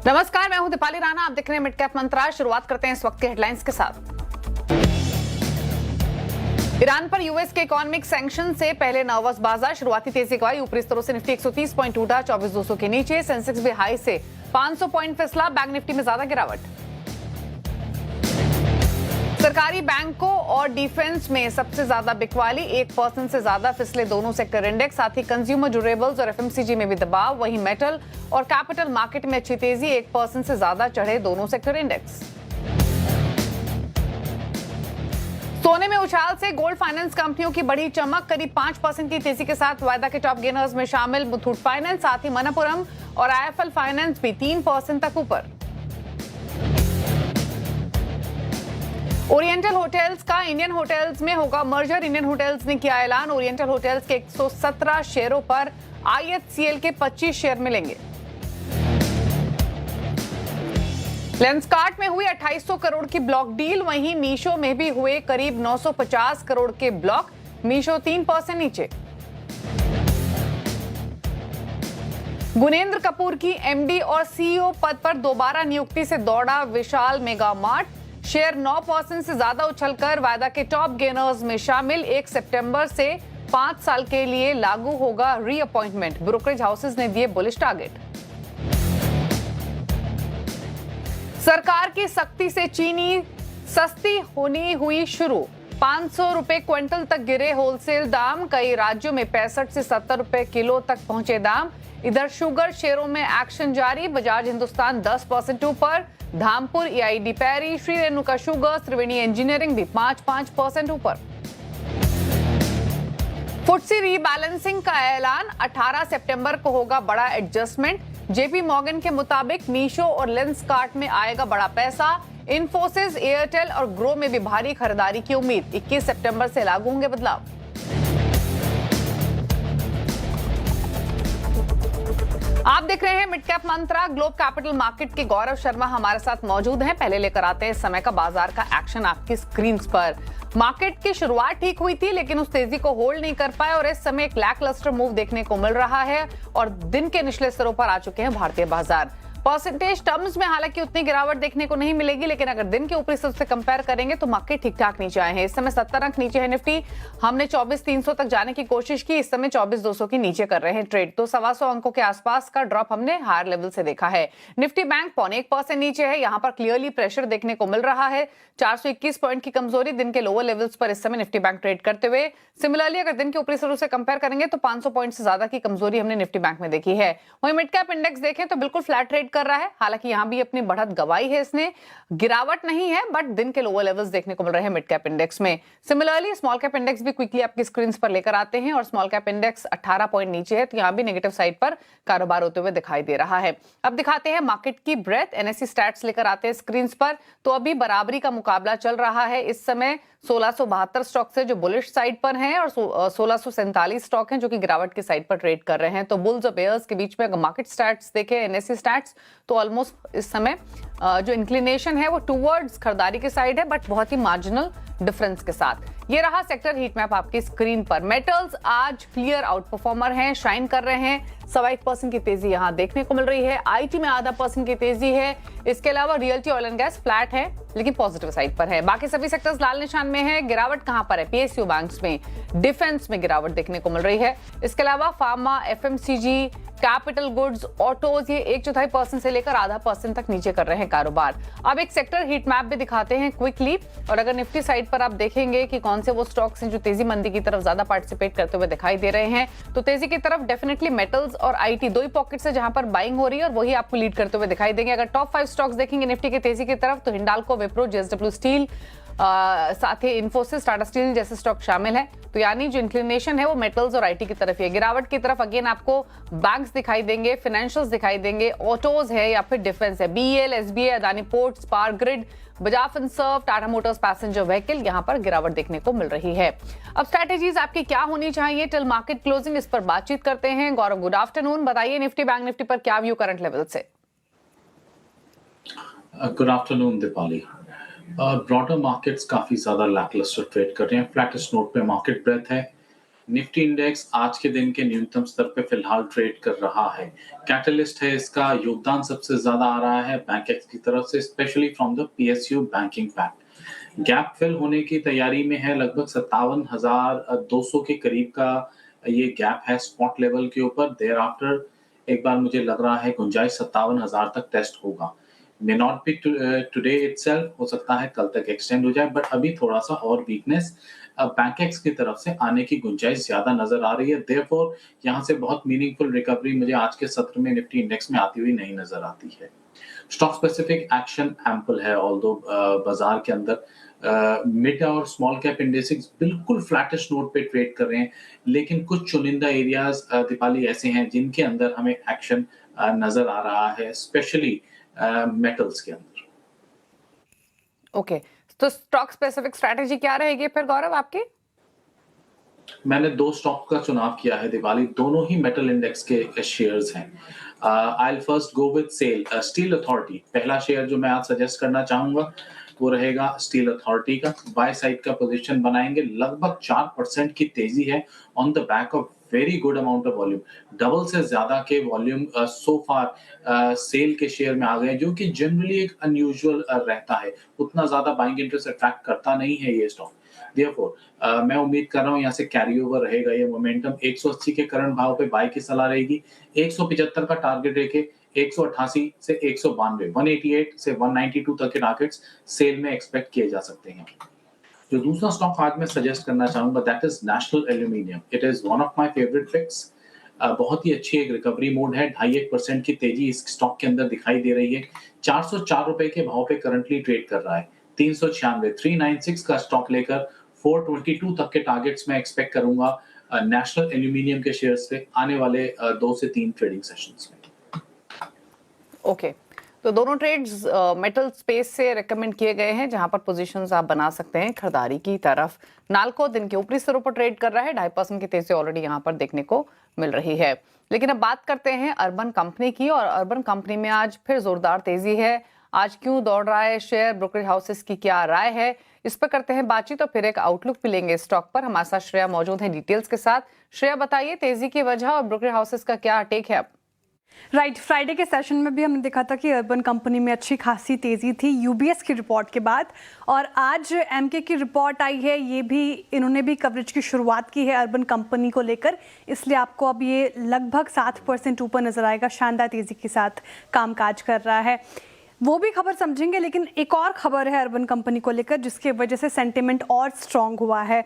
नमस्कार, मैं हूं दीपाली राणा। आप देख रहे हैं मिड कैप मंत्रा। शुरुआत करते हैं इस वक्त के हेडलाइंस के साथ। ईरान पर यूएस के इकोनॉमिक सैंक्शन से पहले नर्वस बाजार, शुरुआती तेजी गवाई। ऊपरी स्तरों से निफ्टी 130 पॉइंट टूटा, 24,200 के नीचे। सेंसेक्स भी हाई से 500 पॉइंट फिसला, बैंक निफ्टी में ज्यादा गिरावट। सरकारी बैंकों और डिफेंस में सबसे ज्यादा बिकवाली, 1% से ज्यादा फिसले दोनों सेक्टर इंडेक्स। साथ ही कंज्यूमर ड्यूरेबल्स और एफएमसीजी में भी दबाव। वहीं मेटल और कैपिटल मार्केट में अच्छी तेजी, 1% से ज्यादा चढ़े दोनों सेक्टर इंडेक्स। सोने में उछाल से गोल्ड फाइनेंस कंपनियों की बड़ी चमक, करीब 5% की तेजी के साथ वायदा के टॉप गेनर्स में शामिल मुथूट फाइनेंस, साथ ही मनप्पुरम और आईएफएल फाइनेंस भी 3% तक ऊपर। ओरिएंटल होटल्स का इंडियन होटल्स में होगा मर्जर, इंडियन होटल्स ने किया ऐलान। ओरिएंटल होटल्स के 117 शेयरों पर आईएचसीएल के 25 शेयर मिलेंगे। लेंसकार्ट में हुई 2800 करोड़ की ब्लॉक डील, वहीं मीशो में भी हुए करीब 950 करोड़ के ब्लॉक। मीशो 3% नीचे। गुनेंद्र कपूर की एमडी और सीईओ पद पर दोबारा नियुक्ति से दौड़ा विशाल मेगा मार्ट। शेयर 9% से ज्यादा उछलकर वायदा के टॉप गेनर्स में शामिल। 1 सितंबर से 5 साल के लिए लागू होगा रीअपॉइंटमेंट। ब्रोकरेज हाउसेस ने दिए बुलिश टारगेट। सरकार की सख्ती से चीनी सस्ती होनी हुई शुरू, 500 रुपए क्विंटल तक गिरे होलसेल दाम। कई राज्यों में 65 से 70 रुपए किलो तक पहुंचे दाम। इधर शुगर शेयरों में एक्शन जारी, बजाज हिंदुस्तान 10% ऊपर, धामपुर, ईआईडी पैरी, श्री रेणुका शुगर, त्रिवेणी इंजीनियरिंग भी 5% ऊपर। फुटसी रीबैलेंसिंग का ऐलान, 18 सितंबर को होगा बड़ा एडजस्टमेंट। जेपी मॉर्गन के मुताबिक मीशो और लेंसकार्ट में आएगा बड़ा पैसा। इन्फोसिस, एयरटेल और ग्रो में भी भारी खरीदारी की उम्मीद। 21 सितंबर से लागू होंगे बदलाव। आप देख रहे हैं मिड कैप मंत्रा। ग्लोब कैपिटल मार्केट के गौरव शर्मा हमारे साथ मौजूद हैं। पहले लेकर आते हैं इस समय का बाजार का एक्शन आपकी स्क्रीन पर। मार्केट की शुरुआत ठीक हुई थी, लेकिन उस तेजी को होल्ड नहीं कर पाए और इस समय एक लैकलस्टर मूव देखने को मिल रहा है और दिन के निचले स्तरों पर आ चुके हैं भारतीय बाजार। परसेंटेज टर्म्स में हालांकि उतनी गिरावट देखने को नहीं मिलेगी, लेकिन अगर दिन के ऊपरी स्तर से कंपेयर करेंगे तो मार्केट ठीक ठाक नीचे आए हैं। इस समय 70 अंक नीचे है निफ्टी। हमने 24,300 तक जाने की कोशिश की, इस समय 24,200 के नीचे कर रहे हैं ट्रेड। तो 125 अंकों के आसपास का ड्रॉप हमने हायर लेवल से देखा है। निफ्टी बैंक 0.1% नीचे है, यहाँ पर क्लियरली प्रेशर देखने को मिल रहा है। 421 पॉइंट की कमजोरी दिन के लोअर लेवल्स पर इस समय निफ्टी बैंक ट्रेड करते हुए। सिमिलरली अगर दिन के ऊपरी स्तरों से कंपेयर करेंगे तो 500 पॉइंट से ज्यादा की कमजोरी हमने निफ्टी बैंक में देखी है। वहीं मिड कैप इंडेक्स देखें तो बिल्कुल फ्लैट ट्रेड कर रहा है, हालांकि यहां भी अपनी बढ़त गवाई है इसने, गिरावट नहीं है, बट दिन के लोअर लेवल्स देखने को मिल रहे हैं मिड कैप इंडेक्स में। सिमिलरली स्मॉल कैप इंडेक्स भी क्विकली आपकी स्क्रीन पर लेकर आते हैं और स्मॉल कैप इंडेक्स 18 पॉइंट नीचे है, तो यहां भी नेगेटिव साइड पर कारोबार होते हुए दिखाई दे रहा है। अब दिखाते हैं मार्केट की ब्रेथ, एनएससी स्टैट्स लेकर आते हैं स्क्रीन पर। तो अभी बराबरी का मुकाबला चल रहा है इस समय। 1672 स्टॉक से जो बुलिश साइड पर हैं और 1647 स्टॉक हैं जो कि गिरावट की साइड पर ट्रेड कर रहे हैं। तो बुल्स और बेयर्स के बीच में अगर मार्केट स्टैट्स देखें, एनएससी स्टैट्स, तो ऑलमोस्ट इस समय जो इंक्लिनेशन है वो टुवर्ड्स खरीदारी की साइड है, बट बहुत ही मार्जिनल डिफरेंस के साथ। ये रहा सेक्टर हीट मैप आपकी स्क्रीन पर। मेटल्स आज क्लियर आउट परफॉर्मर हैं, शाइन कर रहे हैं। 1.25% की तेजी यहां देखने को मिल रही है। आईटी में 0.5% की तेजी है। इसके अलावा realty, oil and gas flat है, लेकिन पॉजिटिव साइड पर है। बाकी सभी सेक्टर्स लाल निशान में है। गिरावट कहां पर है? पीएसयू बैंक्स में, डिफेंस में गिरावट देखने को मिल रही है। इसके अलावा pharma, FMCG, capital goods, autos, ये 1/4% से लेकर 0.5% तक नीचे कर रहे हैं कारोबार। अब एक सेक्टर हीट मैप भी दिखाते हैं क्विकली, और अगर निफ्टी साइड पर आप देखेंगे कि कौन से वो स्टॉक्स हैं जो तेजी मंदी की तरफ ज्यादा पार्टिसिपेट करते हुए दिखाई दे रहे हैं, तो तेजी की तरफ डेफिनेटली मेटल्स और आईटी, दो ही पॉकेट्स है जहां पर बाइंग हो रही है और वही आपको लीड करते हुए दिखाई देंगे। अगर टॉप 5 स्टॉक्स देखेंगे निफ्टी की तेजी की तरफ, तो हिंडाल्को, विप्रो, जेएसडब्ल्यू स्टील, साथ ही इन्फोसिस, टाटा स्टील जैसे स्टॉक शामिल है। तो यानी जो इंक्लिनेशन है वो मेटल्स और आईटी की तरफ है। गिरावट की तरफ अगेन आपको बैंक्स दिखाई देंगे, फाइनेंशियल्स दिखाई देंगे, ऑटोज है या फिर डिफेंस है। BL, SBI, Adani Ports, Power Grid, Bajaj Finserv, Tata Motors passenger vehicle, यहां पर गिरावट देखने को मिल रही है। अब स्ट्रैटेजीज आपकी क्या होनी चाहिए टिल मार्केट क्लोजिंग, इस पर बातचीत करते हैं। गौरव, गुड आफ्टरनून। बताइए निफ्टी, बैंक निफ्टी पर क्या व्यू करंट लेवल से? Good afternoon Deepali. Broader markets काफी ज्यादा लैकलस्टर ट्रेड कर रहे हैं। फ्लैटेस्ट नोट पे मार्केट ब्रेथ है। निफ्टी इंडेक्स आज के दिन के न्यूनतम स्तर पे फिलहाल ट्रेड कर रहा है। कैटलिस्ट है इसका योगदान सबसे ज्यादा आ रहा है बैंक एक्स की तरफ से, specially from the PSU banking fact. Gap fill होने की तैयारी में है, लगभग 57,200 के करीब का ये गैप है स्पॉट लेवल के ऊपर। देयर आफ्टर एक बार मुझे लग रहा है गुंजाइश 57,000 तक टेस्ट होगा। May not be today itself, हो सकता है कल तक एक्सटेंड हो जाए, बट अभी थोड़ा सा और वीकनेस बैंक एक्स की तरफ से आने की गुंजाइश ज्यादा नजर आ रही है। देयरफॉर यहाँ से बहुत मीनिंगफुल रिकवरी मुझे आज के सत्र में निफ्टी इंडेक्स में आती हुई नहीं नजर आती है। स्टॉक स्पेसिफिक एक्शन एम्पल है, ऑल्दो बाजार के अंदर मिड और स्मॉल कैप इंडेक्स बिल्कुल फ्लैटिश नोट पे ट्रेड कर रहे हैं, लेकिन कुछ चुनिंदा एरियाज दीपाली ऐसे हैं जिनके अंदर हमें एक्शन नजर आ रहा है, स्पेशली मेटल्स के अंदर। ओके, तो स्टॉक स्पेसिफिक स्ट्रैटेजी क्या रहेगी फिर गौरव आपकी? मैंने 2 स्टॉक का चुनाव किया है दिवाली, दोनों ही मेटल इंडेक्स के शेयर्स हैं। I will first go with steel authority. पहला शेयर जो मैं आज सजेस्ट करना चाहूंगा वो रहेगा स्टील अथॉरिटी का। बाय साइड का पोजीशन बनाएंगे, लगभग 4% की तेजी है on the back of very good amount of volume. Double से ज्यादा के वॉल्यूम सो फार सेल के शेयर में आ गए, जो कि जनरली एक अनयूजुअल रहता है। उतना ज्यादा बाइंग इंटरेस्ट अट्रैक्ट करता नहीं है ये स्टॉक। Therefore, मैं उम्मीद कर रहा हूँ यहाँ से कैरी ओवर रहेगा ये मोमेंटम। 180 के करंट भाव पे बाय की सलाह रहेगी। 175 का टारगेट रखे, 188 से 192, 188 से 192 तक के टारगेट्स सेल में एक्सपेक्ट किए जा सकते हैं। जो दूसरा स्टॉक आज मैं सजेस्ट करना चाहूंगा that is National Aluminium. It is one of my favourite picks. बहुत ही अच्छी एक रिकवरी मोड है। 2.5% की तेजी इस स्टॉक के अंदर दिखाई दे रही है। 404 रुपए के भाव पे करंटली ट्रेड कर रहा है। 396 का स्टॉक लेकर 422 तक के टारगेट्स में एक्सपेक्ट करूंगा नेशनल एल्यूमिनियम के शेयर्स पे आने वाले 2 से 3 ट्रेडिंग सेशंस में। ओके, तो दोनों ट्रेड्स मेटल स्पेस से रेकमेंड किए गए हैं, जहां पर पोजीशंस आप बना सकते हैं खरीदारी की तरफ। नाल्को दिन के ऊपरी स्तरों पर ट्रेड कर रहा है, 2.5% की तेजी ऑलरेडी यहां पर देखने को मिल रही है। लेकिन अब बात करते हैं अर्बन कंपनी की, और अर्बन कंपनी में आज फिर जोरदार तेजी है। आज क्यों दौड़ रहा है शेयर, ब्रोकरेज हाउसेस की क्या राय है, इस पर करते हैं बातचीत और फिर एक आउटलुक भी लेंगे स्टॉक पर। हमारे साथ श्रेया मौजूद है डिटेल्स के साथ। श्रेया, बताइए तेजी की वजह और ब्रोकरेज हाउसेस का क्या टेक है अब? राइट, फ्राइडे के सेशन में भी हमने देखा था कि अर्बन कंपनी में अच्छी खासी तेजी थी यूबीएस की रिपोर्ट के बाद, और आज एमके की रिपोर्ट आई है। ये भी इन्होंने भी कवरेज की शुरुआत की है अर्बन कंपनी को लेकर, इसलिए आपको अब ये लगभग 7% ऊपर नजर आएगा। शानदार तेजी के साथ कामकाज कर रहा है, वो भी खबर समझेंगे। लेकिन एक और खबर है अर्बन कंपनी को लेकर जिसकी वजह से सेंटिमेंट और स्ट्रांग हुआ है।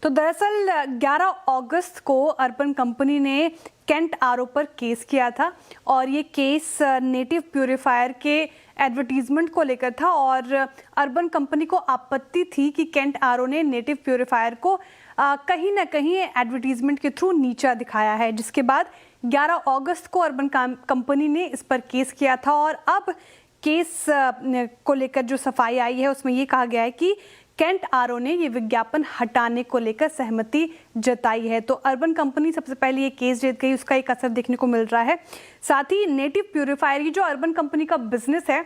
तो दरअसल 11 अगस्त को अर्बन कंपनी ने केंट आरओ पर केस किया था, और ये केस नेटिव प्यूरीफायर के एडवर्टीजमेंट को लेकर था। और अर्बन कंपनी को आपत्ति थी कि केंट आरओ ने नेटिव प्यूरीफायर को कहीं ना कहीं एडवर्टीजमेंट के थ्रू नीचा दिखाया है, जिसके बाद 11 अगस्त को अर्बन कंपनी ने इस पर केस किया था। और अब केस को लेकर जो सफाई आई है उसमें ये कहा गया है कि केंट आरओ ने ये विज्ञापन हटाने को लेकर सहमति जताई है। तो अर्बन कंपनी सबसे पहले ये केस जीत गई, उसका एक असर देखने को मिल रहा है। साथ ही नेटिव प्यूरीफायर, ये जो अर्बन कंपनी का बिजनेस है,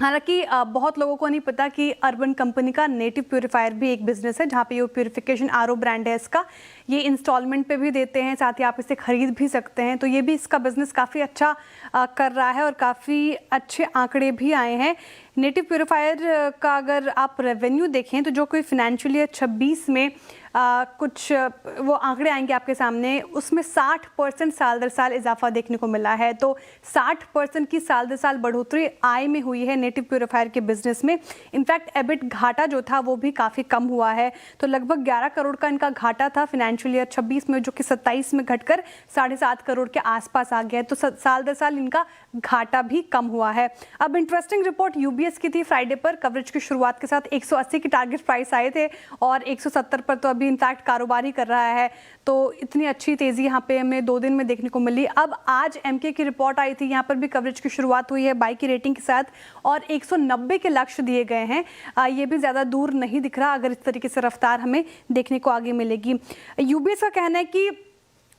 हालांकि बहुत लोगों को नहीं पता कि अर्बन कंपनी का नेटिव प्यूरीफायर भी एक बिजनेस है, जहाँ पे ये प्यूरिफिकेशन आरओ ब्रांड है इसका। ये इंस्टॉलमेंट पे भी देते हैं, साथ ही आप इसे खरीद भी सकते हैं। तो ये भी इसका बिजनेस काफ़ी अच्छा कर रहा है और काफ़ी अच्छे आंकड़े भी आए हैं। नेटिव प्यूरीफायर का अगर आप रेवेन्यू देखें तो जो कोई फाइनेंशियल ईयर 26 में कुछ वो आंकड़े आएंगे आपके सामने, उसमें 60% साल दर साल इजाफा देखने को मिला है। तो 60% की साल दर साल बढ़ोतरी आय में हुई है नेटिव प्यूरीफायर के बिजनेस में। इनफैक्ट एबिट घाटा जो था वो भी काफ़ी कम हुआ है। तो लगभग 11 करोड़ का इनका घाटा था फाइनेंशियल ईयर 26 में, जो कि 27 में घटकर 7.5 करोड़ के आसपास आ गया है। तो साल दर साल इनका घाटा भी कम हुआ है। अब इंटरेस्टिंग रिपोर्ट यूबीएस की थी फ्राइडे पर। कवरेज की शुरुआत के साथ 180 के टारगेट प्राइस आए थे और 170 पर तो अभी इनफैक्ट कारोबार ही कर रहा है। तो इतनी अच्छी तेजी यहाँ पे हमें 2 दिन में देखने को मिली। अब आज एमके की रिपोर्ट आई थी, यहाँ पर भी कवरेज की शुरुआत हुई है बाई की रेटिंग के साथ, और 190 के लक्ष्य दिए गए हैं। ये भी ज़्यादा दूर नहीं दिख रहा अगर इस तरीके से रफ्तार हमें देखने को आगे मिलेगी। यूबीएस का कहना है कि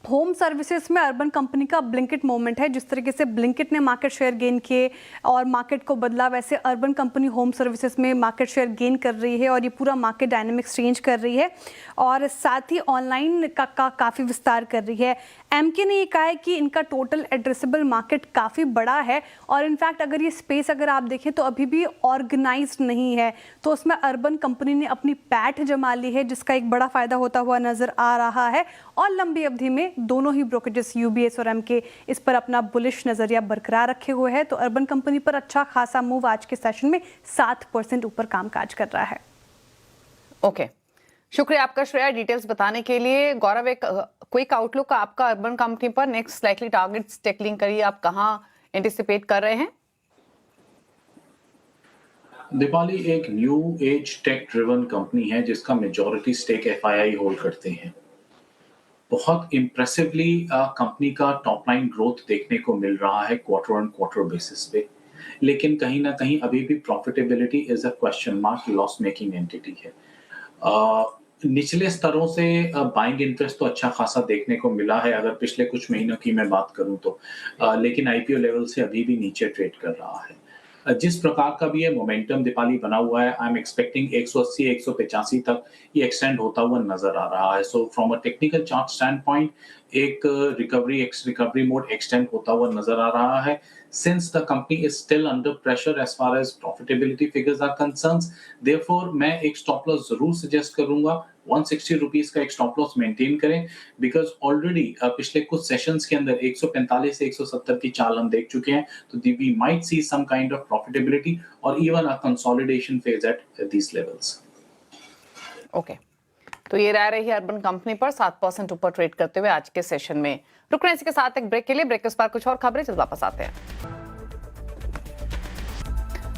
होम सर्विसेज में अर्बन कंपनी का ब्लिंकिट मोमेंट है। जिस तरीके से ब्लिंकिट ने मार्केट शेयर गेन किए और मार्केट को बदला, वैसे अर्बन कंपनी होम सर्विसेज में मार्केट शेयर गेन कर रही है और ये पूरा मार्केट डायनेमिक्स चेंज कर रही है और साथ ही ऑनलाइन का काफ़ी विस्तार कर रही है। एमके ने ये कहा है कि इनका टोटल एड्रेसेबल मार्केट काफ़ी बड़ा है और इनफैक्ट अगर ये स्पेस अगर आप देखें तो अभी भी ऑर्गेनाइज्ड नहीं है, तो उसमें अर्बन कंपनी ने अपनी पैठ जमा ली है, जिसका एक बड़ा फायदा होता हुआ नजर आ रहा है। और लंबी अवधि में दोनों ही ब्रोकरेजेस यूबीएस और एमके इस पर अपना बुलिश नजरिया बरकरार रखे हुए हैं, तो अर्बन कंपनी पर अच्छा खासा मूव आज के सेशन में 7% ऊपर कामकाज कर रहा है। ओके, शुक्रिया आपका श्रेया डिटेल्स बताने के लिए। गौरव, एक क्विक आउटलुक आपका अर्बन कंपनी पर, नेक्स्ट लाइकली टारगेट्स टेकलिंग करिए, आप कहां एंटिसिपेट कर रहे हैं? दीपाली एक new age tech driven company है जिसका मेजॉरिटी स्टेक एफआईआई होल्ड करते हैं। बहुत इम्प्रेसिवली कंपनी का टॉप लाइन ग्रोथ देखने को मिल रहा है क्वार्टर ऑन क्वार्टर बेसिस पे, लेकिन कहीं ना कहीं अभी भी profitability is a question mark, loss making entity है। निचले स्तरों से बाइंग इंटरेस्ट तो अच्छा खासा देखने को मिला है अगर पिछले कुछ महीनों की मैं बात करूं तो, लेकिन आईपीओ लेवल से अभी भी नीचे ट्रेड कर रहा है। जिस प्रकार का भी ये मोमेंटम दीपाली बना हुआ है, आई एम एक्सपेक्टिंग 180 185 तक ये एक्सटेंड होता हुआ नजर आ रहा है। So from a technical chart stand point एक रिकवरी मोड एक्सटेंड होता हुआ नजर आ रहा है। Since the company is still under pressure as far as profitability figures are concerned, therefore मैं एक stop loss जरूर suggest करूंगा। 160 रुपीस का एक stop loss maintain करें, because already पिछले कुछ सेशंस के अंदर 145 से 170 की चाल हम देख चुके हैं, तो we might see some kind of profitability or even a consolidation phase at these levels. Okay, तो ये रह रही है अर्बन कंपनी पर 7% ऊपर ट्रेड करते हुए आज के सेशन में। रुकना इसके साथ एक ब्रेक के लिए, ब्रेक के बाद कुछ और खबरें, जल्द वापस आते हैं।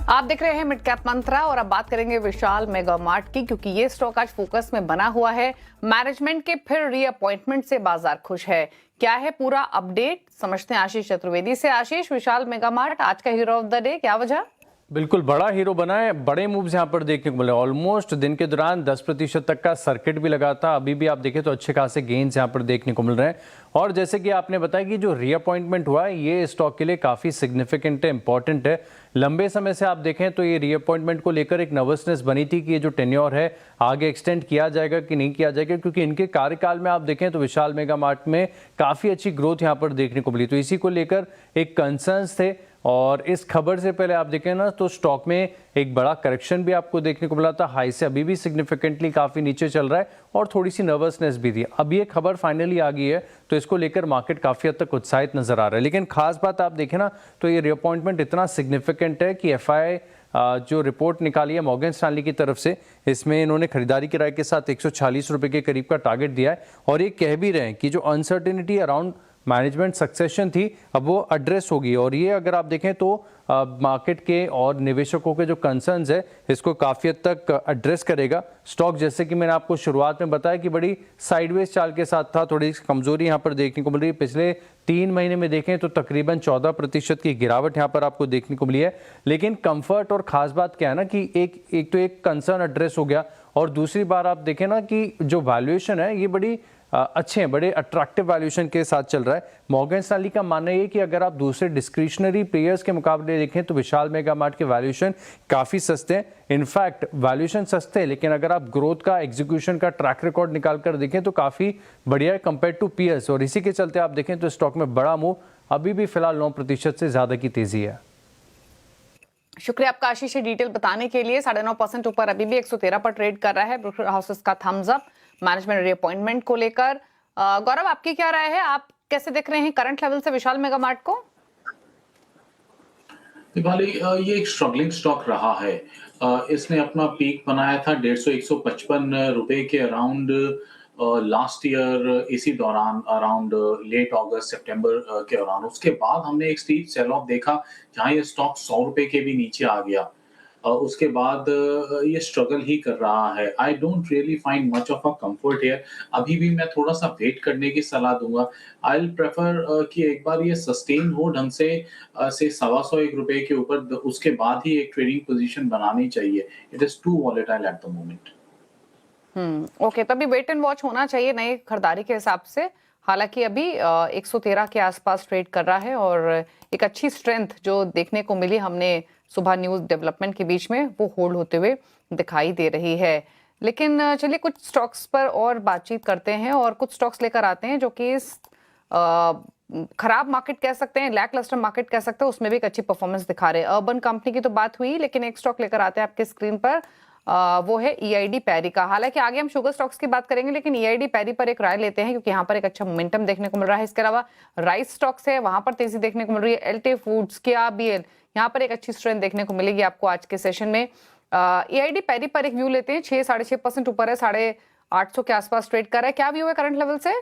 आप देख रहे हैं मिड कैप मंत्रा और अब बात करेंगे विशाल मेगा मार्ट की, क्योंकि ये स्टॉक आज फोकस में बना हुआ है। मैनेजमेंट के फिर रीअपॉइंटमेंट से बाजार खुश है। क्या है पूरा अपडेट, समझते हैं आशीष चतुर्वेदी से। आशीष, विशाल मेगा मार्ट आज का हीरो ऑफ द डे, क्या वजह? बिल्कुल बड़ा हीरो बना है, बड़े मूव्स यहाँ पर देखने को मिले। ऑलमोस्ट दिन के दौरान 10% तक का सर्किट भी लगा था। अभी भी आप देखें तो अच्छे खासे गेन्स यहाँ पर देखने को मिल रहे हैं। और जैसे कि आपने बताया कि जो रीअपॉइंटमेंट हुआ है ये स्टॉक के लिए काफ़ी सिग्निफिकेंट है, इंपॉर्टेंट है। लंबे समय से आप देखें तो ये रीअपॉइंटमेंट को लेकर एक नर्वसनेस बनी थी कि ये जो टेन्योर है आगे एक्सटेंड किया जाएगा कि नहीं किया जाएगा, क्योंकि इनके कार्यकाल में आप देखें तो विशाल मेगा मार्ट में काफ़ी अच्छी ग्रोथ यहाँ पर देखने को मिली। तो इसी को लेकर एक कंसर्न्स थे और इस खबर से पहले आप देखें ना तो स्टॉक में एक बड़ा करेक्शन भी आपको देखने को मिला था। हाई से अभी भी सिग्निफिकेंटली काफ़ी नीचे चल रहा है और थोड़ी सी नर्वसनेस भी थी। अब ये खबर फाइनली आ गई है तो इसको लेकर मार्केट काफ़ी हद तक उत्साहित नजर आ रहा है। लेकिन खास बात आप देखें ना तो ये रीअपॉइंटमेंट इतना सिग्निफिकेंट है कि एफआई जो रिपोर्ट निकाली है मॉर्गन स्टैनली की तरफ से, इसमें इन्होंने खरीदारी की राय के साथ 146 रुपये के करीब का टारगेट दिया है और ये कह भी रहे हैं कि जो अनसर्टेनिटी अराउंड मैनेजमेंट सक्सेशन थी अब वो एड्रेस होगी। और ये अगर आप देखें तो मार्केट के और निवेशकों के जो कंसर्न्स है इसको काफ़ी हद तक एड्रेस करेगा। स्टॉक जैसे कि मैंने आपको शुरुआत में बताया कि बड़ी साइडवेज चाल के साथ था, थोड़ी कमजोरी यहाँ पर देखने को मिल रही है। पिछले 3 महीने में देखें तो तकरीबन 14% की गिरावट यहाँ पर आपको देखने को मिली है। लेकिन कंफर्ट और खास बात क्या है ना कि एक तो एक कंसर्न एड्रेस हो गया और दूसरी बार आप देखें ना कि जो वैल्यूएशन है ये बड़ी अच्छे हैं, बड़े अट्रैक्टिव वैल्यूएशन के साथ चल रहा है। मॉर्गन स्टैनली का मानना है कि अगर आप दूसरे डिस्क्रिशनरी प्लेयर्स के मुकाबले देखें तो विशाल मेगा मार्ट के वैल्यूएशन काफ़ी सस्ते हैं। इनफैक्ट वैल्यूएशन सस्ते हैं लेकिन अगर आप ग्रोथ का, एग्जीक्यूशन का ट्रैक रिकॉर्ड निकाल कर देखें तो काफ़ी बढ़िया है कंपेयर टू पीयर्स। और इसी के चलते आप देखें तो स्टॉक में बड़ा मूव, अभी भी फिलहाल 9% से ज़्यादा की तेज़ी है। शुक्रिया आपका आशीष ये डिटेल बताने के लिए। 9.5% ऊपर अभी भी 113 पर ट्रेड कर रहा है। ब्रोकर हाउसेस का थम्स अप मैनेजमेंट रीअपॉइंटमेंट को लेकर। गौरव, आपकी क्या राय है, आप कैसे देख रहे हैं करंट लेवल से विशाल मेगा मार्ट को? दीपाली, ये एक स्ट्रगलिंग स्टॉक रहा है। इसने अपना पीक बनाया था 150-155 रुपए के अराउंड लास्ट ईयर, इसी दौरान अराउंड लेट अगस्त सितंबर के दौरान। उसके बाद हमने एक स्टीप सेल ऑफ देखा जहां ये स्टॉक 100 रुपए के भी नीचे आ गया। उसके बाद ये स्ट्रगल ही कर रहा है। I don't really find much of a comfort here. अभी भी मैं थोड़ा सा वेट करने की सलाह दूंगा। आई विल प्रेफर कि एक बार ये सस्टेन हो ढंग से 125 रुपए के ऊपर, उसके बाद ही एक ट्रेडिंग पोजीशन बनानी चाहिए। It is too volatile at the moment. Okay, तभी वेट एंड वॉच होना चाहिए नई खरीदारी के हिसाब से। हालांकि अभी 113 के आसपास ट्रेड कर रहा है और एक अच्छी स्ट्रेंथ जो देखने को मिली हमने सुबह न्यूज डेवलपमेंट के बीच में, वो होल्ड होते हुए दिखाई दे रही है। लेकिन चलिए कुछ स्टॉक्स पर और बातचीत करते हैं और कुछ स्टॉक्स लेकर आते हैं जो कि खराब मार्केट कह सकते हैं, लैक लस्टर मार्केट कह सकते हैं, उसमें भी एक अच्छी परफॉर्मेंस दिखा रहे हैं। अर्बन कंपनी की तो बात हुई, लेकिन एक स्टॉक लेकर आते हैं आपके स्क्रीन पर, वो है EID पैरी का। हालांकि आगे हम शुगर स्टॉक्स की बात करेंगे, लेकिन EID पैरी पर एक राय लेते हैं क्योंकि यहाँ पर एक अच्छा मोमेंटम देखने को मिल रहा है। इसके अलावा राइस स्टॉक्स है, वहां पर तेजी देखने को मिल रही है। LT फूड्स, KRBL, यहाँ पर एक अच्छी स्ट्रेंथ देखने को मिलेगी आपको आज के सेशन में। EID पैरी पर एक व्यू लेते हैं, 6-6.5% ऊपर है, 850 के आसपास ट्रेड कर रहा है। क्या व्यू है करंट लेवल से?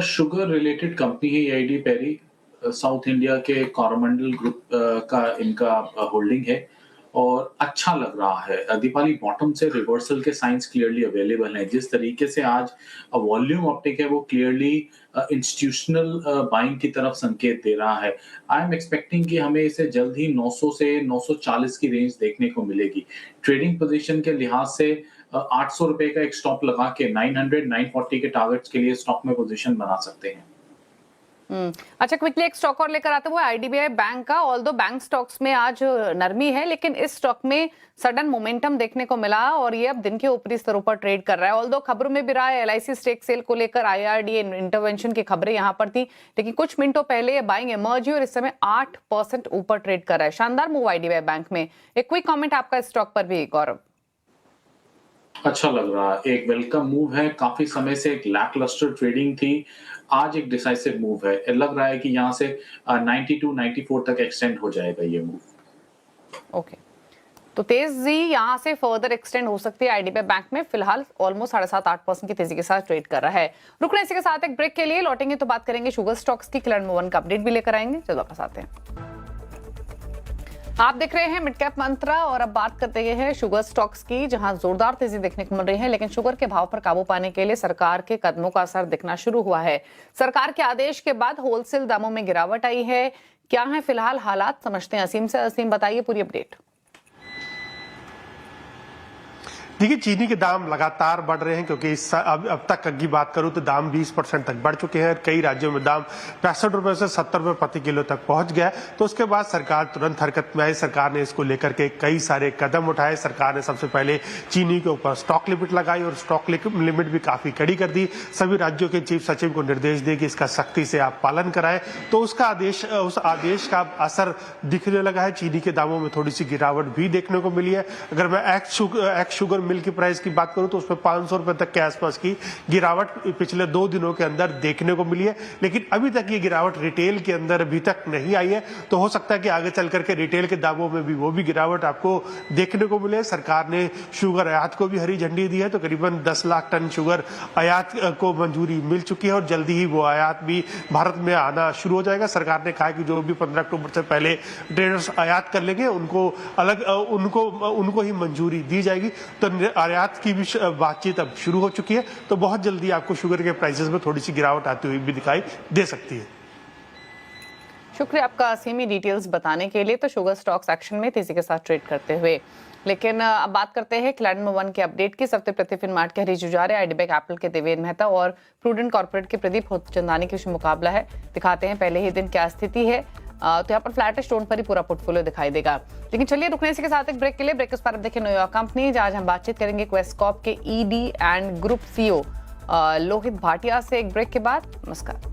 शुगर रिलेटेड कंपनी है EID पैरी, साउथ इंडिया के कोरोमंडल ग्रुप का इनका होल्डिंग है और अच्छा लग रहा है। दीपाली बॉटम से रिवर्सल के साइंस क्लियरली अवेलेबल हैं। जिस तरीके से आज वॉल्यूम ऑप्टिक है वो क्लियरली इंस्टीट्यूशनल बाइंग की तरफ संकेत दे रहा है। आई एम एक्सपेक्टिंग कि हमें इसे जल्द ही 900 से 940 की रेंज देखने को मिलेगी। ट्रेडिंग पोजीशन के लिहाज से 800 रुपए का एक स्टॉप लगा के 900-940 के टारगेट्स के लिए स्टॉक में पोजीशन बना सकते हैं। अच्छा, क्विकली एक स्टॉक और लेकर आते हुए IDBI बैंक का। ऑल्दो बैंक स्टॉक्स में आज नरमी है, लेकिन इस स्टॉक में सडन मोमेंटम देखने को मिला और ये अब दिन के ऊपरी स्तरों पर ट्रेड कर रहा है। ऑल्दो खबरों में भी रहा है, LIC स्टेक सेल को लेकर IRDA इंटरवेंशन की खबरें यहाँ पर थी, लेकिन कुछ मिनटों पहले ये बाइंग इमर्ज हुई और इस समय 8% ऊपर ट्रेड कर रहा है। शानदार मूव IDBI बैंक में। एक क्विक कॉमेंट आपका इस स्टॉक पर भी, गौरव। अच्छा लग रहा है, एक वेलकम मूव है। काफी समय से एक लैकलस्टर ट्रेडिंग थी, आज एक डिसाइसिव मूव है। लग रहा है कि यहाँ से 92-94 तक एक्सटेंड हो जाएगा ये मूव। ओके, तो तेजी यहाँ से फर्दर एक्सटेंड हो सकती है IDBI बैंक में। फिलहाल ऑलमोस्ट 7.5-8% की तेजी के साथ ट्रेड कर रहा है। रुकने इसी के साथ एक ब्रेक के लिए, लौटेंगे तो बात करेंगे शुगर स्टॉक्स की। क्लैंड मोवन का अपडेट भी लेकर आएंगे, चलो आपके साथ हैं। आप देख रहे हैं मिड कैप मंत्रा और अब बात करते हैं शुगर स्टॉक्स की, जहां जोरदार तेजी देखने को मिल रही है। लेकिन शुगर के भाव पर काबू पाने के लिए सरकार के कदमों का असर दिखना शुरू हुआ है। सरकार के आदेश के बाद होलसेल दामों में गिरावट आई है। क्या है फिलहाल हालात, समझते हैं असीम से। असीम, बताइए पूरी अपडेट। देखिए, चीनी के दाम लगातार बढ़ रहे हैं क्योंकि अब तक की बात करूं तो दाम 20% तक बढ़ चुके हैं। कई राज्यों में दाम 65 रुपए से 70 रुपए प्रति किलो तक पहुंच गया है। तो उसके बाद सरकार तुरंत हरकत में आई। सरकार ने इसको लेकर के कई सारे कदम उठाए। सरकार ने सबसे पहले चीनी के ऊपर स्टॉक लिमिट लगाई और स्टॉक लिमिट भी काफी कड़ी कर दी। सभी राज्यों के चीफ सचिव को निर्देश दिए कि इसका सख्ती से आप पालन कराएं। तो उस आदेश का असर दिखने लगा है। चीनी के दामों में थोड़ी सी गिरावट भी देखने को मिली है। अगर मैं एक्स शुगर मिल्क की प्राइस की बात करूं तो उसमें 500 रुपए तक के आसपास की गिरावट पिछले 2 दिनों के अंदर देखने को मिली है। लेकिन अभी तक ये गिरावट रिटेल के अंदर अभी तक नहीं आई है। तो हो सकता है कि आगे चल करके रिटेल के दामों में भी वो भी गिरावट आपको देखने को मिले। सरकार ने शुगर आयात को भी हरी झंडी दी है। तो करीबन 10 लाख टन शुगर आयात को मंजूरी मिल चुकी है और जल्दी ही वो आयात भी भारत में आना शुरू हो जाएगा। सरकार ने कहा कि जो भी 15 अक्टूबर से पहले ट्रेडर्स आयात कर लेंगे उनको ही मंजूरी दी जाएगी। तो आयात की भी बातचीत अब शुरू हो चुकी है। तो बहुत जल्दी आपको शुगर के प्राइसेस में थोड़ी सी गिरावट आती हुई भी दिखाई दे सकती है। शुक्रिया आपका असीमी डिटेल्स बताने के लिए। तो शुगर स्टॉक्स एक्शन में तेजी के साथ ट्रेड करते हुए। लेकिन अब बात करते हैं क्लैंड मोवन के अपडेट की। सप्ते प्रति फिनमार्ट के हरीश जुजारे, IDBI कैपिटल के देवेंद्र मेहता और प्रूडेंट कॉर्पोरेट के प्रदीप चंदानी के बीच मुकाबला है। दिखाते हैं पहले ही दिन क्या स्थिति है। तो यहाँ पर फ्लैटिश टोन पर ही पूरा पोर्टफोलियो दिखाई देगा। लेकिन चलिए रुकने इसी के साथ एक ब्रेक के लिए। ब्रेक के बाद देखिए न्यूयॉर्क कंपनी, जहाँ हम बातचीत करेंगे क्वेस्ट कॉर्प के ED and group CEO Lohit Bhatia से एक ब्रेक के बाद। नमस्कार।